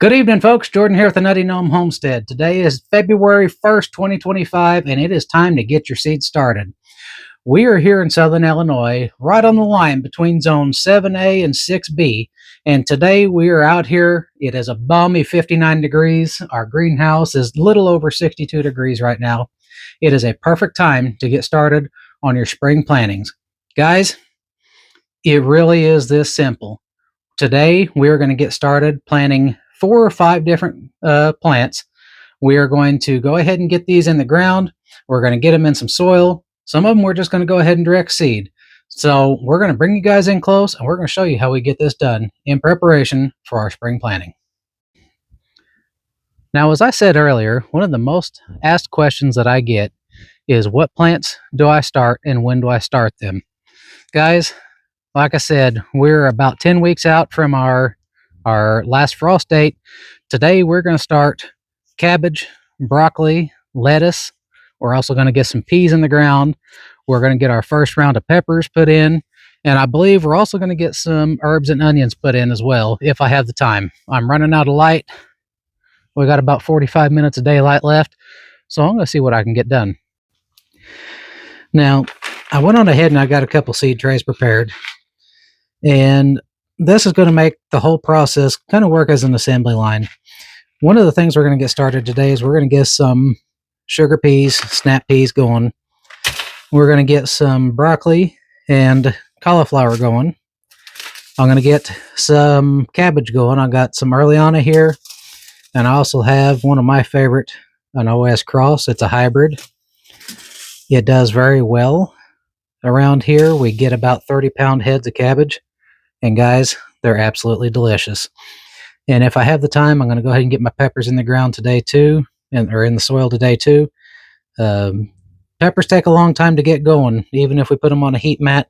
Good evening, folks. Jordan here with the Nutty Gnome Homestead. Today is February 1st, 2025, and it is time to get your seeds started. We are here in Southern Illinois, right on the line between zones 7A and 6B, and today we are out here. It is a balmy 59 degrees. Our greenhouse is a little over 62 degrees right now. It is a perfect time to get started on your spring plantings. Guys, it really is this simple. Today, we are going to get started planting 4 or 5 different plants. We are going to go ahead and get these in the ground. We're going to get them in some soil. Some of them we're just going to go ahead and direct seed. So we're going to bring you guys in close, and we're going to show you how we get this done in preparation for our spring planting. Now, as I said earlier, one of the most asked questions that I get is, what plants do I start and when do I start them? Guys, like I said, we're about 10 weeks out from our last frost date. Today we're going to start cabbage, broccoli, lettuce. We're also going to get some peas in the ground. We're going to get our first round of peppers put in. And I believe we're also going to get some herbs and onions put in as well, if I have the time. I'm running out of light. We got about 45 minutes of daylight left. So I'm going to see what I can get done. Now, I went on ahead and I got a couple seed trays prepared. And this is going to make the whole process kind of work as an assembly line. One of the things we're going to get started today is we're going to get some sugar peas, snap peas going. We're going to get some broccoli and cauliflower going. I'm going to get some cabbage going. I got some Earliana here. And I also have one of my favorite, an OS Cross. It's a hybrid. It does very well. Around here, we get about 30-pound heads of cabbage. And guys, they're absolutely delicious. And if I have the time, I'm going to go ahead and get my peppers in the ground today too, or in the soil today too. Peppers take a long time to get going. Even if we put them on a heat mat,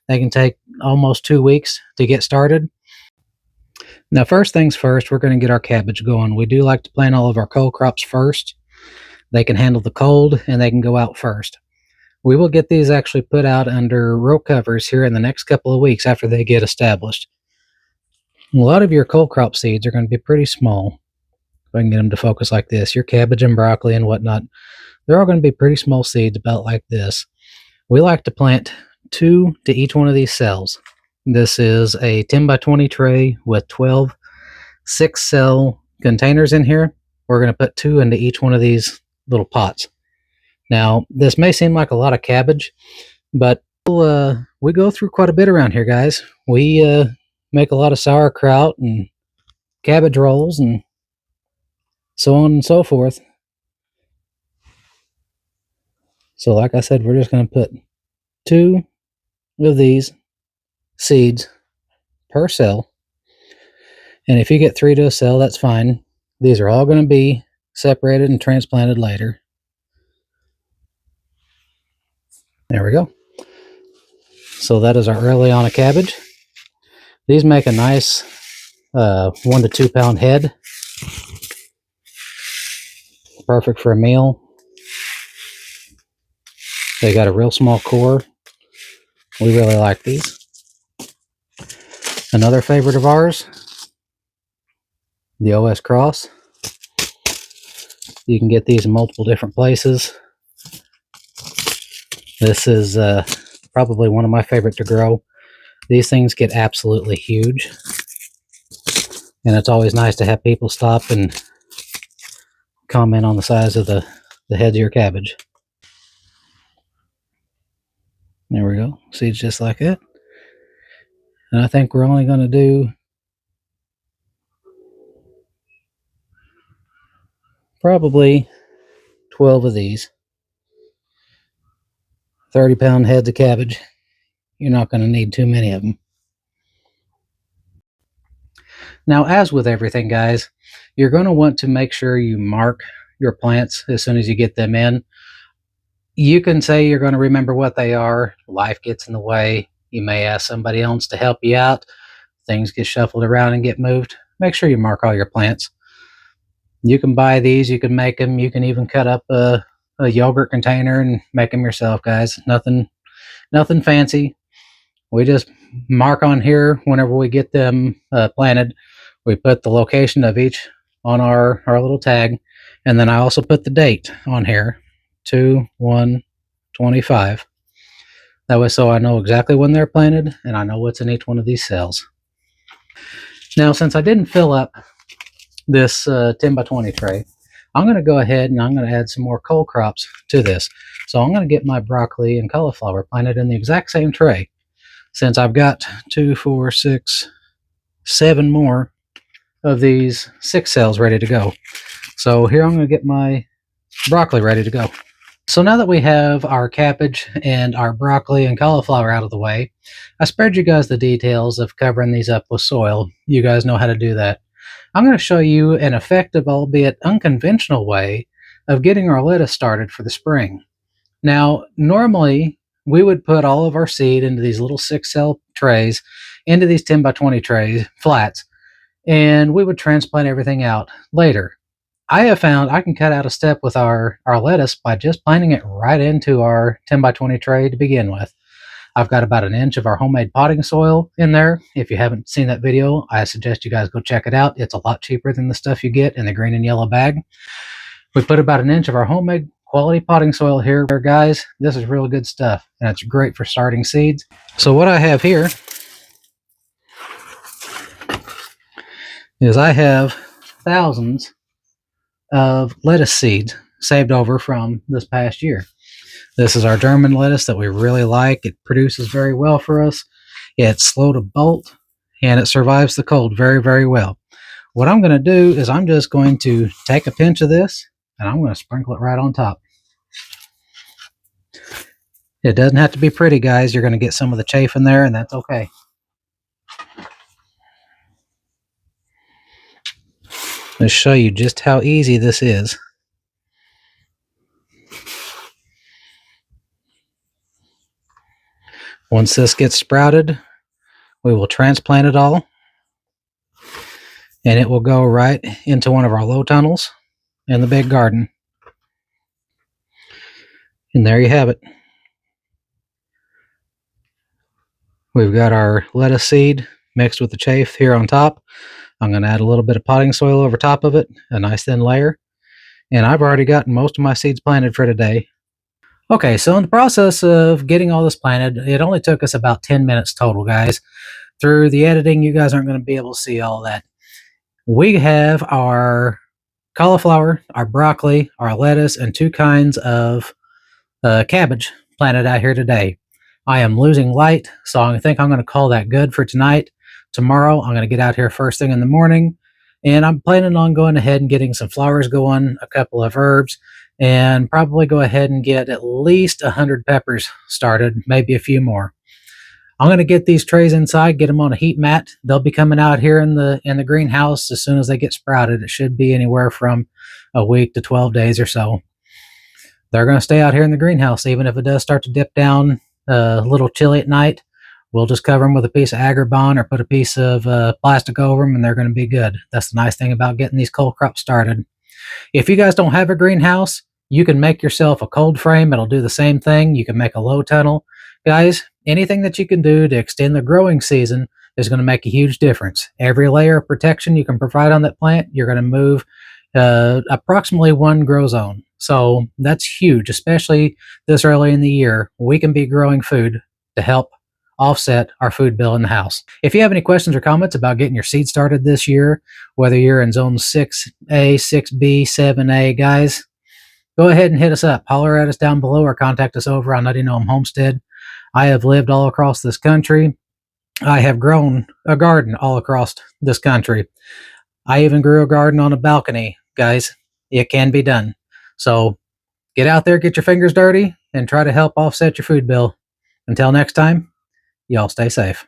they can take almost 2 weeks to get started. Now, first things first, we're going to get our cabbage going. We do like to plant all of our cold crops first. They can handle the cold and they can go out first. We will get these actually put out under row covers here in the next couple of weeks after they get established. A lot of your cold crop seeds are going to be pretty small. If I can get them to focus like this, your cabbage and broccoli and whatnot, they're all going to be pretty small seeds about like this. We like to plant 2 to each one of these cells. This is a 10 by 20 tray with 12 6-cell containers in here. We're going to put 2 into each one of these little pots. Now, this may seem like a lot of cabbage, but we go through quite a bit around here, guys. We make a lot of sauerkraut and cabbage rolls and so on and so forth. So like I said, we're just going to put 2 of these seeds per cell. And if you get 3 to a cell, that's fine. These are all going to be separated and transplanted later. There we go. So that is our Earliana cabbage. These make a nice 1 to 2 pound head. Perfect for a meal. They got a real small core. We really like these. Another favorite of ours, the OS Cross. You can get these in multiple different places. This is probably one of my favorite to grow. These things get absolutely huge. And it's always nice to have people stop and comment on the size of the heads of your cabbage. There we go. Seeds just like that. And I think we're only going to do probably 12 of these. 30-pound heads of cabbage. You're not going to need too many of them. Now, as with everything, guys, you're going to want to make sure you mark your plants as soon as you get them in. You can say you're going to remember what they are. Life gets in the way. You may ask somebody else to help you out. Things get shuffled around and get moved. Make sure you mark all your plants. You can buy these. You can make them. You can even cut up a yogurt container and make them yourself, guys. Nothing fancy. We just mark on here whenever we get them planted. We put the location of each on our little tag. And then I also put the date on here, 2/1/25. That way, so I know exactly when they're planted and I know what's in each one of these cells. Now, since I didn't fill up this 10 by 20 tray, I'm going to go ahead and I'm going to add some more cole crops to this. So I'm going to get my broccoli and cauliflower planted in the exact same tray. Since I've got 2, 4, 6, 7 more of these 6 cells ready to go. So here I'm going to get my broccoli ready to go. So now that we have our cabbage and our broccoli and cauliflower out of the way, I spared you guys the details of covering these up with soil. You guys know how to do that. I'm going to show you an effective, albeit unconventional way of getting our lettuce started for the spring. Now, normally we would put all of our seed into these little 6-cell trays, into these 10 by 20 trays, flats, and we would transplant everything out later. I have found I can cut out a step with our lettuce by just planting it right into our 10 by 20 tray to begin with. I've got about an inch of our homemade potting soil in there. If you haven't seen that video, I suggest you guys go check it out. It's a lot cheaper than the stuff you get in the green and yellow bag. We put about an inch of our homemade quality potting soil here, guys. This is really good stuff, and it's great for starting seeds. So what I have here is I have thousands of lettuce seeds saved over from this past year. This is our German lettuce that we really like. It produces very well for us. It's slow to bolt, and it survives the cold very, very well. What I'm going to do is I'm just going to take a pinch of this, and I'm going to sprinkle it right on top. It doesn't have to be pretty, guys. You're going to get some of the chaff in there, and that's okay. Let's show you just how easy this is. Once this gets sprouted, we will transplant it all, and it will go right into one of our low tunnels in the big garden. And there you have it. We've got our lettuce seed mixed with the chaff here on top. I'm going to add a little bit of potting soil over top of it, a nice thin layer. And I've already gotten most of my seeds planted for today. Okay, so in the process of getting all this planted, it only took us about 10 minutes total, guys. Through the editing, you guys aren't going to be able to see all that. We have our cauliflower, our broccoli, our lettuce, and 2 kinds of cabbage planted out here today. I am losing light, so I think I'm going to call that good for tonight. Tomorrow, I'm going to get out here first thing in the morning, and I'm planning on going ahead and getting some flowers going, a couple of herbs, and probably go ahead and get at least 100 peppers started, maybe a few more. I'm going to get these trays inside, get them on a heat mat. They'll be coming out here in the greenhouse as soon as they get sprouted. It should be anywhere from a week to 12 days or so. They're going to stay out here in the greenhouse, even if it does start to dip down a little chilly at night. We'll just cover them with a piece of Agribon or put a piece of plastic over them, and they're going to be good. That's the nice thing about getting these cole crops started. If you guys don't have a greenhouse, you can make yourself a cold frame. It'll do the same thing. You can make a low tunnel. Guys, anything that you can do to extend the growing season is going to make a huge difference. Every layer of protection you can provide on that plant, you're going to move approximately 1 grow zone. So that's huge, especially this early in the year. We can be growing food to help offset our food bill in the house. If you have any questions or comments about getting your seed started this year, whether you're in zone 6A, 6B, 7A, guys, go ahead and hit us up. Holler at us down below or contact us over on Nutty Gnome Homestead. I have lived all across this country. I have grown a garden all across this country. I even grew a garden on a balcony. Guys, it can be done. So get out there, get your fingers dirty, and try to help offset your food bill. Until next time, y'all stay safe.